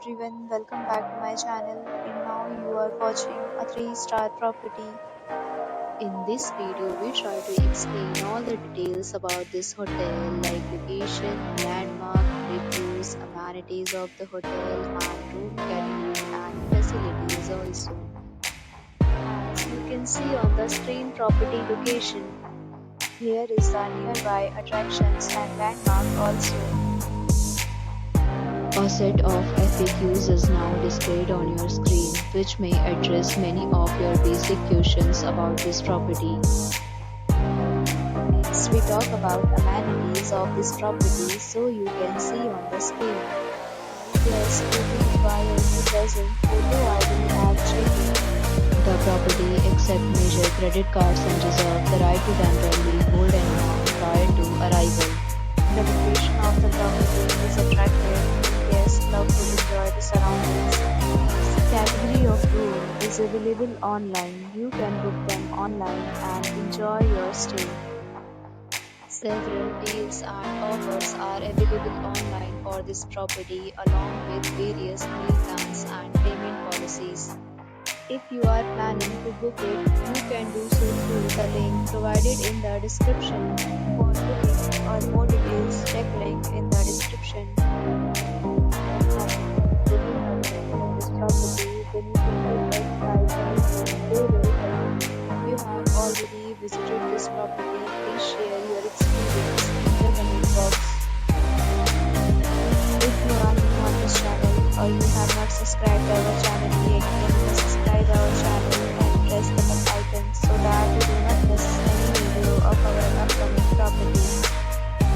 everyone, welcome back to my channel. And now you are watching a 3-star property. In this video, we try to explain all the details about this hotel like location, landmark, reviews, amenities of the hotel, and room category and facilities also. As you can see on the screen property location, here is the nearby attractions and landmark also. A set of FAQs is now displayed on your screen, which may address many of your basic questions about this property. Next, we talk about amenities of this property, so you can see on the screen. Plus, if you require any present photo ID and checking. The property accepts major credit cards and reserves the right to temporarily hold an amount prior to arrival. The location of the property is attractive. Guests love to enjoy the surroundings. Category of room is available online. You can book them online and enjoy your stay. Several deals and offers are available online for this property along with various meal plans and payment policies. If you are planning to book it, you can do so through the link provided in the description. For booking or more details, check link in the description. If you have already visited this property, please share your experience in the comment box. If you are new on this channel or you have not subscribed our channel yet, then please subscribe our channel and press the bell icon so that you do not miss any video of our upcoming property.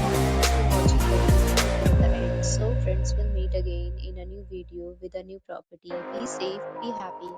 Thanks for watching the video till the end. So friends, will meet again in a new video with a new property. Be safe, be happy.